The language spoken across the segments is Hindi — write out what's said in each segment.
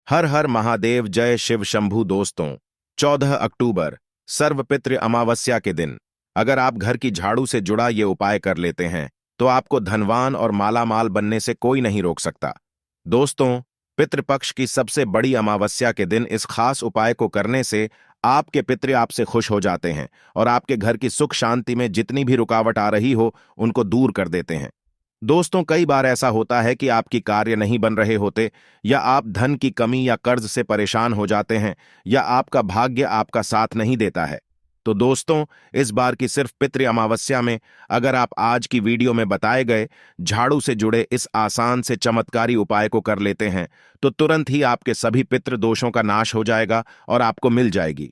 हर हर महादेव, जय शिव शंभू। दोस्तों, 14 अक्टूबर सर्वपितृ अमावस्या के दिन अगर आप घर की झाड़ू से जुड़ा ये उपाय कर लेते हैं तो आपको धनवान और मालामाल बनने से कोई नहीं रोक सकता। दोस्तों, पितृपक्ष की सबसे बड़ी अमावस्या के दिन इस खास उपाय को करने से आपके पितृ आपसे खुश हो जाते हैं और आपके घर की सुख शांति में जितनी भी रुकावट आ रही हो उनको दूर कर देते हैं। दोस्तों, कई बार ऐसा होता है कि आपकी कार्य नहीं बन रहे होते, या आप धन की कमी या कर्ज से परेशान हो जाते हैं, या आपका भाग्य आपका साथ नहीं देता है। तो दोस्तों, इस बार की सिर्फ पितृ अमावस्या में अगर आप आज की वीडियो में बताए गए झाड़ू से जुड़े इस आसान से चमत्कारी उपाय को कर लेते हैं तो तुरंत ही आपके सभी पितृ दोषों का नाश हो जाएगा और आपको मिल जाएगी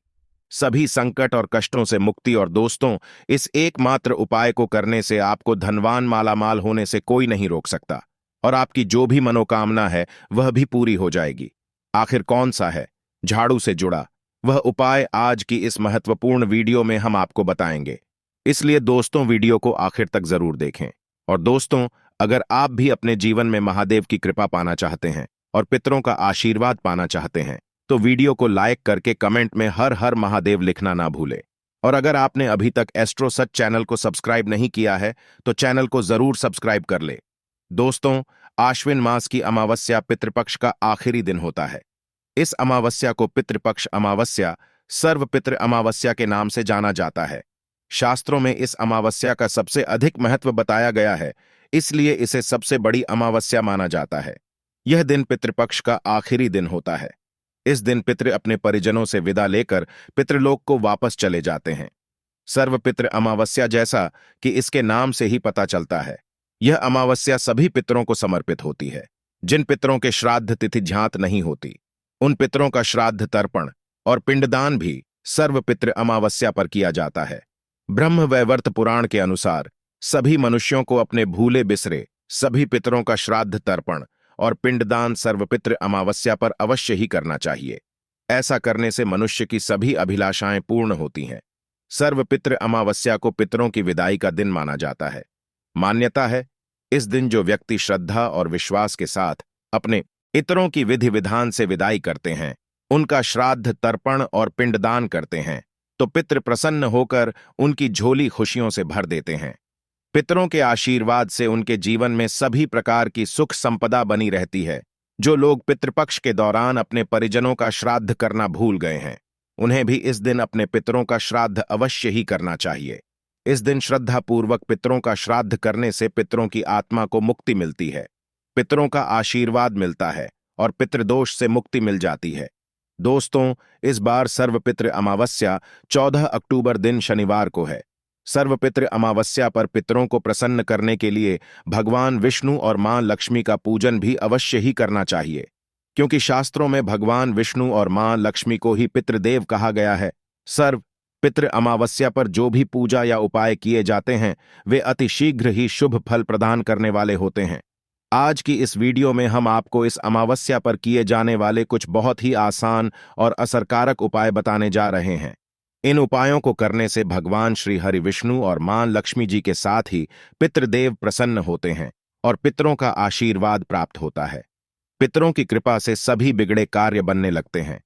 सभी संकट और कष्टों से मुक्ति। और दोस्तों, इस एकमात्र उपाय को करने से आपको धनवान मालामाल होने से कोई नहीं रोक सकता और आपकी जो भी मनोकामना है वह भी पूरी हो जाएगी। आखिर कौन सा है झाड़ू से जुड़ा वह उपाय, आज की इस महत्वपूर्ण वीडियो में हम आपको बताएंगे। इसलिए दोस्तों, वीडियो को आखिर तक जरूर देखें। और दोस्तों, अगर आप भी अपने जीवन में महादेव की कृपा पाना चाहते हैं और पितरों का आशीर्वाद पाना चाहते हैं तो वीडियो को लाइक करके कमेंट में हर हर महादेव लिखना ना भूलें। और अगर आपने अभी तक एस्ट्रो सच चैनल को सब्सक्राइब नहीं किया है तो चैनल को जरूर सब्सक्राइब कर ले। दोस्तों, आश्विन मास की अमावस्या पितृपक्ष का आखिरी दिन होता है। इस अमावस्या को पितृपक्ष अमावस्या, सर्वपितृ अमावस्या के नाम से जाना जाता है। शास्त्रों में इस अमावस्या का सबसे अधिक महत्व बताया गया है, इसलिए इसे सबसे बड़ी अमावस्या माना जाता है। यह दिन पितृपक्ष का आखिरी दिन होता है। इस दिन पितृ अपने परिजनों से विदा लेकर पितृलोक को वापस चले जाते हैं। सर्वपितृ अमावस्या, जैसा कि इसके नाम से ही पता चलता है, यह अमावस्या सभी पितरों को समर्पित होती है जिन पितरों के श्राद्ध तिथि ज्ञात नहीं होती। उन पितरों का श्राद्ध तर्पण और पिंडदान भी सर्वपितृ अमावस्या पर किया जाता है। ब्रह्म वैवर्त पुराण के अनुसार सभी मनुष्यों को अपने भूले बिसरे सभी पितरों का श्राद्ध तर्पण और पिंडदान सर्वपितृ अमावस्या पर अवश्य ही करना चाहिए। ऐसा करने से मनुष्य की सभी अभिलाषाएं पूर्ण होती हैं। सर्वपितृ अमावस्या को पितरों की विदाई का दिन माना जाता है। मान्यता है, इस दिन जो व्यक्ति श्रद्धा और विश्वास के साथ अपने पितरों की विधि विधान से विदाई करते हैं, उनका श्राद्ध तर्पण और पिंडदान करते हैं, तो पितृ प्रसन्न होकर उनकी झोली खुशियों से भर देते हैं। पितरों के आशीर्वाद से उनके जीवन में सभी प्रकार की सुख संपदा बनी रहती है। जो लोग पितृपक्ष के दौरान अपने परिजनों का श्राद्ध करना भूल गए हैं, उन्हें भी इस दिन अपने पितरों का श्राद्ध अवश्य ही करना चाहिए। इस दिन श्रद्धापूर्वक पितरों का श्राद्ध करने से पितरों की आत्मा को मुक्ति मिलती है, पितरों का आशीर्वाद मिलता है और पितृदोष से मुक्ति मिल जाती है। दोस्तों, इस बार सर्वपितृ अमावस्या 14 अक्टूबर दिन शनिवार को है। सर्वपितृ अमावस्या पर पितरों को प्रसन्न करने के लिए भगवान विष्णु और मां लक्ष्मी का पूजन भी अवश्य ही करना चाहिए, क्योंकि शास्त्रों में भगवान विष्णु और मां लक्ष्मी को ही पितृदेव कहा गया है। सर्व पितृ अमावस्या पर जो भी पूजा या उपाय किए जाते हैं वे अति शीघ्र ही शुभ फल प्रदान करने वाले होते हैं। आज की इस वीडियो में हम आपको इस अमावस्या पर किए जाने वाले कुछ बहुत ही आसान और असरकारक उपाय बताने जा रहे हैं। इन उपायों को करने से भगवान श्री हरि विष्णु और मां लक्ष्मी जी के साथ ही पितृदेव प्रसन्न होते हैं और पितरों का आशीर्वाद प्राप्त होता है। पितरों की कृपा से सभी बिगड़े कार्य बनने लगते हैं।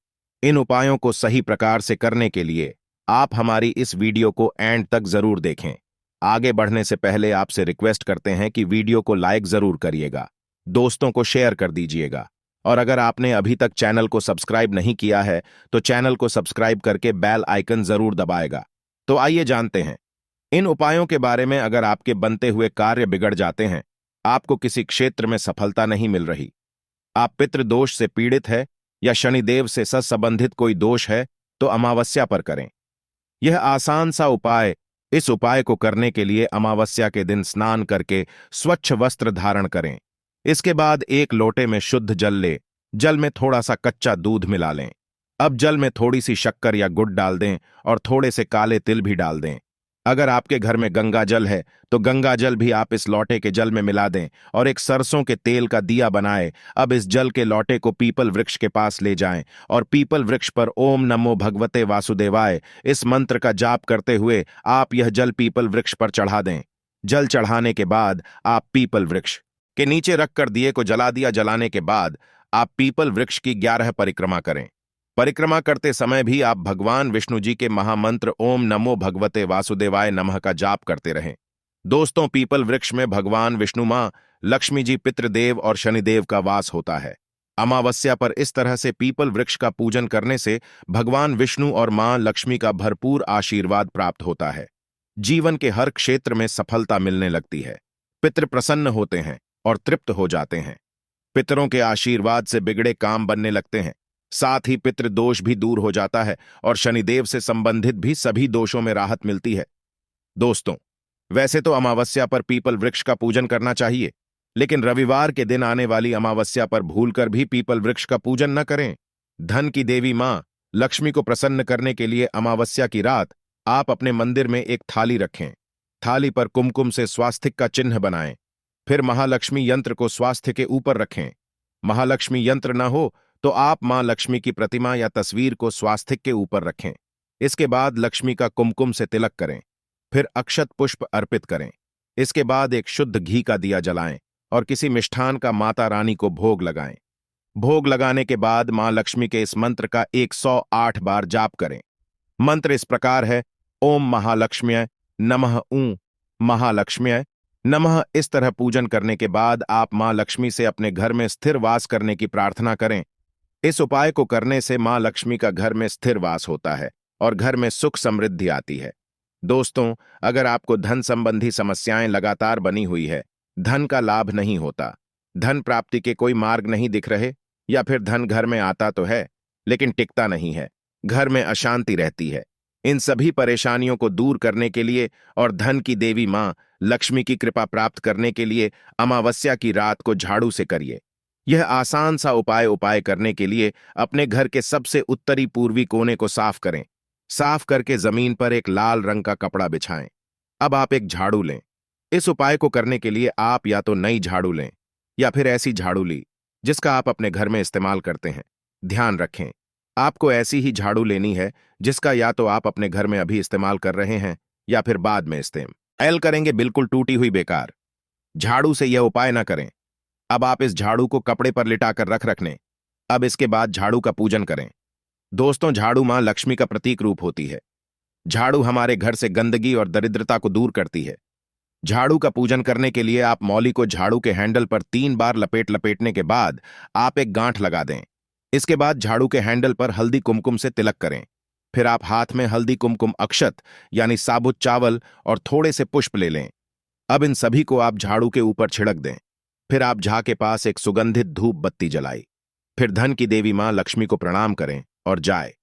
इन उपायों को सही प्रकार से करने के लिए आप हमारी इस वीडियो को एंड तक जरूर देखें। आगे बढ़ने से पहले आपसे रिक्वेस्ट करते हैं कि वीडियो को लाइक जरूर करिएगा, दोस्तों को शेयर कर दीजिएगा, और अगर आपने अभी तक चैनल को सब्सक्राइब नहीं किया है तो चैनल को सब्सक्राइब करके बेल आइकन जरूर दबाएगा। तो आइए जानते हैं इन उपायों के बारे में। अगर आपके बनते हुए कार्य बिगड़ जाते हैं, आपको किसी क्षेत्र में सफलता नहीं मिल रही, आप पितृदोष से पीड़ित है या शनिदेव से संबंधित कोई दोष है, तो अमावस्या पर करें यह आसान सा उपाय। इस उपाय को करने के लिए अमावस्या के दिन स्नान करके स्वच्छ वस्त्र धारण करें। इसके बाद एक लोटे में शुद्ध जल ले, जल में थोड़ा सा कच्चा दूध मिला लें। अब जल में थोड़ी सी शक्कर या गुड़ डाल दें और थोड़े से काले तिल भी डाल दें। अगर आपके घर में गंगा जल है तो गंगा जल भी आप इस लोटे के जल में मिला दें और एक सरसों के तेल का दिया बनाए। अब इस जल के लोटे को पीपल वृक्ष के पास ले जाएं और पीपल वृक्ष पर ओम नमो भगवते वासुदेवाय इस मंत्र का जाप करते हुए आप यह जल पीपल वृक्ष पर चढ़ा दें। जल चढ़ाने के बाद आप पीपल वृक्ष के नीचे रखकर दिए को जला दिया। जलाने के बाद आप पीपल वृक्ष की 11 परिक्रमा करें। परिक्रमा करते समय भी आप भगवान विष्णु जी के महामंत्र ओम नमो भगवते वासुदेवाय नमः का जाप करते रहें। दोस्तों, पीपल वृक्ष में भगवान विष्णु, मां लक्ष्मी जी, पितृदेव और शनिदेव का वास होता है। अमावस्या पर इस तरह से पीपल वृक्ष का पूजन करने से भगवान विष्णु और मां लक्ष्मी का भरपूर आशीर्वाद प्राप्त होता है। जीवन के हर क्षेत्र में सफलता मिलने लगती है। पितृ प्रसन्न होते हैं और तृप्त हो जाते हैं। पितरों के आशीर्वाद से बिगड़े काम बनने लगते हैं। साथ ही पितृ दोष भी दूर हो जाता है और शनिदेव से संबंधित भी सभी दोषों में राहत मिलती है। दोस्तों, वैसे तो अमावस्या पर पीपल वृक्ष का पूजन करना चाहिए, लेकिन रविवार के दिन आने वाली अमावस्या पर भूलकर भी पीपल वृक्ष का पूजन न करें। धन की देवी मां लक्ष्मी को प्रसन्न करने के लिए अमावस्या की रात आप अपने मंदिर में एक थाली रखें। थाली पर कुमकुम से स्वास्तिक का चिन्ह बनाएं। फिर महालक्ष्मी यंत्र को स्वास्थ्य के ऊपर रखें। महालक्ष्मी यंत्र न हो तो आप मां लक्ष्मी की प्रतिमा या तस्वीर को स्वास्तिक के ऊपर रखें। इसके बाद लक्ष्मी का कुमकुम से तिलक करें। फिर अक्षत पुष्प अर्पित करें। इसके बाद एक शुद्ध घी का दिया जलाएं और किसी मिष्ठान का माता रानी को भोग लगाएं। भोग लगाने के बाद मां लक्ष्मी के इस मंत्र का 108 बार जाप करें। मंत्र इस प्रकार है: ओम महालक्ष्म्यै नमः, ऊं महालक्ष्म्यै नमः। इस तरह पूजन करने के बाद आप मां लक्ष्मी से अपने घर में स्थिर वास करने की प्रार्थना करें। इस उपाय को करने से मां लक्ष्मी का घर में स्थिर वास होता है और घर में सुख समृद्धि आती है। दोस्तों, अगर आपको धन संबंधी समस्याएं लगातार बनी हुई है, धन का लाभ नहीं होता, धन प्राप्ति के कोई मार्ग नहीं दिख रहे, या फिर धन घर में आता तो है लेकिन टिकता नहीं है, घर में अशांति रहती है, इन सभी परेशानियों को दूर करने के लिए और धन की देवी मां लक्ष्मी की कृपा प्राप्त करने के लिए अमावस्या की रात को झाड़ू से करिए। यह आसान सा उपाय करने के लिए अपने घर के सबसे उत्तरी पूर्वी कोने को साफ करें। साफ करके जमीन पर एक लाल रंग का कपड़ा बिछाएं। अब आप एक झाड़ू लें। इस उपाय को करने के लिए आप या तो नई झाड़ू लें या फिर ऐसी झाड़ू ली जिसका आप अपने घर में इस्तेमाल करते हैं। ध्यान रखें, आपको ऐसी ही झाड़ू लेनी है जिसका या तो आप अपने घर में अभी इस्तेमाल कर रहे हैं या फिर बाद में इस्तेमाल करेंगे। बिल्कुल टूटी हुई बेकार झाड़ू से यह उपाय ना करें। अब आप इस झाड़ू को कपड़े पर लिटाकर रख लें। अब इसके बाद झाड़ू का पूजन करें। दोस्तों, झाड़ू मां लक्ष्मी का प्रतीक रूप होती है। झाड़ू हमारे घर से गंदगी और दरिद्रता को दूर करती है। झाड़ू का पूजन करने के लिए आप मौली को झाड़ू के हैंडल पर 3 बार लपेटने के बाद आप एक गांठ लगा दें। इसके बाद झाड़ू के हैंडल पर हल्दी कुमकुम से तिलक करें। फिर आप हाथ में हल्दी कुमकुम अक्षत यानी साबुत चावल और थोड़े से पुष्प ले लें। अब इन सभी को आप झाड़ू के ऊपर छिड़क दें। फिर आप झां के पास एक सुगंधित धूप बत्ती जलाई। फिर धन की देवी मां लक्ष्मी को प्रणाम करें और जाए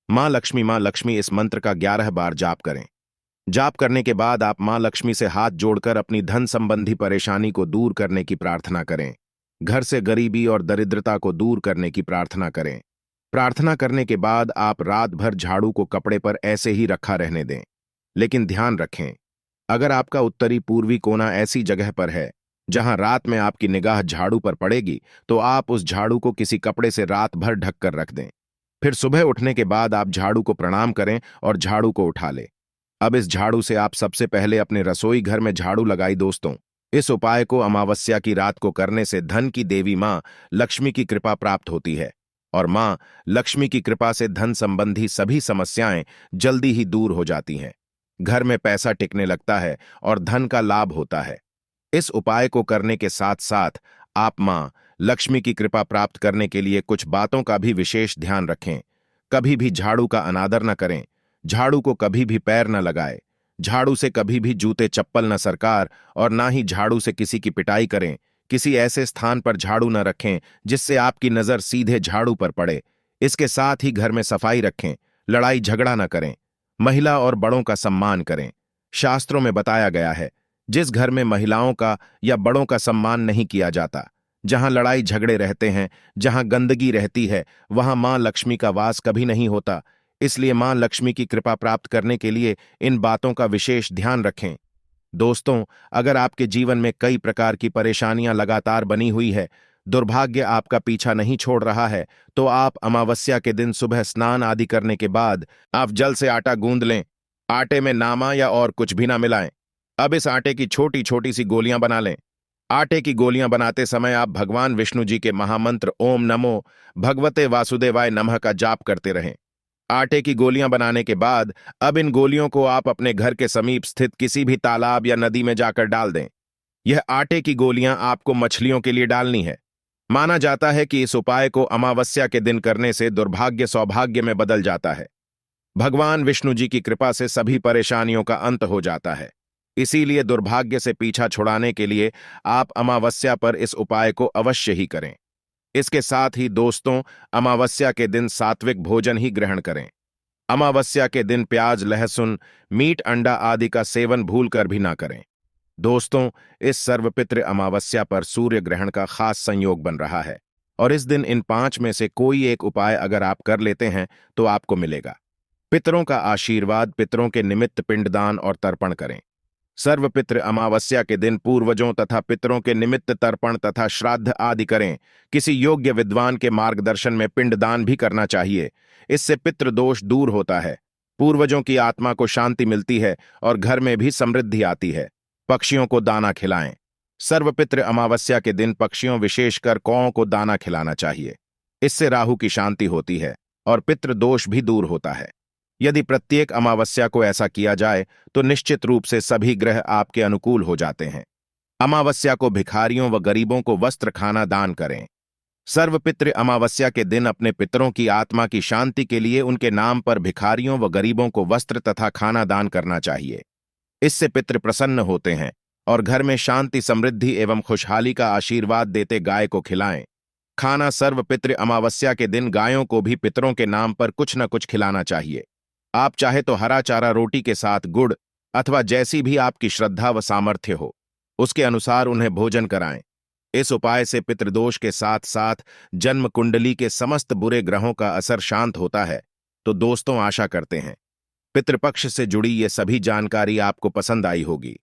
मां लक्ष्मी इस मंत्र का 11 बार जाप करें। जाप करने के बाद आप मां लक्ष्मी से हाथ जोड़कर अपनी धन संबंधी परेशानी को दूर करने की प्रार्थना करें। घर से गरीबी और दरिद्रता को दूर करने की प्रार्थना करें। प्रार्थना करने के बाद आप रात भर झाड़ू को कपड़े पर ऐसे ही रखा रहने दें। लेकिन ध्यान रखें, अगर आपका उत्तरी पूर्वी कोना ऐसी जगह पर है जहां रात में आपकी निगाह झाड़ू पर पड़ेगी, तो आप उस झाड़ू को किसी कपड़े से रात भर ढककर रख दें। फिर सुबह उठने के बाद आप झाड़ू को प्रणाम करें और झाड़ू को उठा लें। अब इस झाड़ू से आप सबसे पहले अपने रसोई घर में झाड़ू लगाई। दोस्तों, इस उपाय को अमावस्या की रात को करने से धन की देवी मां लक्ष्मी की कृपा प्राप्त होती है और मां लक्ष्मी की कृपा से धन संबंधी सभी समस्याएं जल्दी ही दूर हो जाती हैं। घर में पैसा टिकने लगता है और धन का लाभ होता है। इस उपाय को करने के साथ साथ आप मां लक्ष्मी की कृपा प्राप्त करने के लिए कुछ बातों का भी विशेष ध्यान रखें। कभी भी झाड़ू का अनादर न करें। झाड़ू को कभी भी पैर न लगाए। झाड़ू से कभी भी जूते चप्पल न सरकार और ना ही झाड़ू से किसी की पिटाई करें। किसी ऐसे स्थान पर झाड़ू न रखें जिससे आपकी नजर सीधे झाड़ू पर पड़े। इसके साथ ही घर में सफाई रखें। लड़ाई झगड़ा न करें। महिला और बड़ों का सम्मान करें। शास्त्रों में बताया गया है, जिस घर में महिलाओं का या बड़ों का सम्मान नहीं किया जाता, जहां लड़ाई झगड़े रहते हैं, जहां गंदगी रहती है, वहां मां लक्ष्मी का वास कभी नहीं होता। इसलिए मां लक्ष्मी की कृपा प्राप्त करने के लिए इन बातों का विशेष ध्यान रखें। दोस्तों, अगर आपके जीवन में कई प्रकार की परेशानियां लगातार बनी हुई है, दुर्भाग्य आपका पीछा नहीं छोड़ रहा है, तो आप अमावस्या के दिन सुबह स्नान आदि करने के बाद आप जल से आटा गूंद लें। आटे में नामा या और कुछ भी ना मिलाएं। अब इस आटे की छोटी छोटी सी गोलियां बना लें। आटे की गोलियां बनाते समय आप भगवान विष्णु जी के महामंत्र ओम नमो भगवते वासुदेवाय नमः का जाप करते रहें। आटे की गोलियां बनाने के बाद अब इन गोलियों को आप अपने घर के समीप स्थित किसी भी तालाब या नदी में जाकर डाल दें। यह आटे की गोलियां आपको मछलियों के लिए डालनी है। माना जाता है कि इस उपाय को अमावस्या के दिन करने से दुर्भाग्य सौभाग्य में बदल जाता है। भगवान विष्णु जी की कृपा से सभी परेशानियों का अंत हो जाता है। इसीलिए दुर्भाग्य से पीछा छुड़ाने के लिए आप अमावस्या पर इस उपाय को अवश्य ही करें। इसके साथ ही दोस्तों, अमावस्या के दिन सात्विक भोजन ही ग्रहण करें। अमावस्या के दिन प्याज, लहसुन, मीट, अंडा आदि का सेवन भूलकर भी ना करें। दोस्तों, इस सर्वपितृ अमावस्या पर सूर्य ग्रहण का खास संयोग बन रहा है और इस दिन इन 5 में से कोई एक उपाय अगर आप कर लेते हैं तो आपको मिलेगा। पितरों का आशीर्वाद, पितरों के निमित्त पिंडदान और तर्पण करें। सर्वपितृ अमावस्या के दिन पूर्वजों तथा पितरों के निमित्त तर्पण तथा श्राद्ध आदि करें। किसी योग्य विद्वान के मार्गदर्शन में पिंडदान भी करना चाहिए। इससे पितृदोष दूर होता है, पूर्वजों की आत्मा को शांति मिलती है और घर में भी समृद्धि आती है। पक्षियों को दाना खिलाएं। सर्वपितृ अमावस्या के दिन पक्षियों, विशेषकर कौओं को दाना खिलाना चाहिए। इससे राहु की शांति होती है और पितृदोष भी दूर होता है। यदि प्रत्येक अमावस्या को ऐसा किया जाए तो निश्चित रूप से सभी ग्रह आपके अनुकूल हो जाते हैं। अमावस्या को भिखारियों व गरीबों को वस्त्र, खाना दान करें। सर्वपितृ अमावस्या के दिन अपने पितरों की आत्मा की शांति के लिए उनके नाम पर भिखारियों व गरीबों को वस्त्र तथा खाना दान करना चाहिए। इससे पितृ प्रसन्न होते हैं और घर में शांति, समृद्धि एवं खुशहाली का आशीर्वाद देते गाय को खिलाएं। खाना सर्वपितृ अमावस्या के दिन गायों को भी पितरों के नाम पर कुछ न कुछ खिलाना चाहिए। आप चाहे तो हरा चारा रोटी के साथ गुड़ अथवा जैसी भी आपकी श्रद्धा व सामर्थ्य हो उसके अनुसार उन्हें भोजन कराएं। इस उपाय से पितृदोष के साथ साथ जन्म कुंडली के समस्त बुरे ग्रहों का असर शांत होता है। तो दोस्तों, आशा करते हैं पितृपक्ष से जुड़ी ये सभी जानकारी आपको पसंद आई होगी।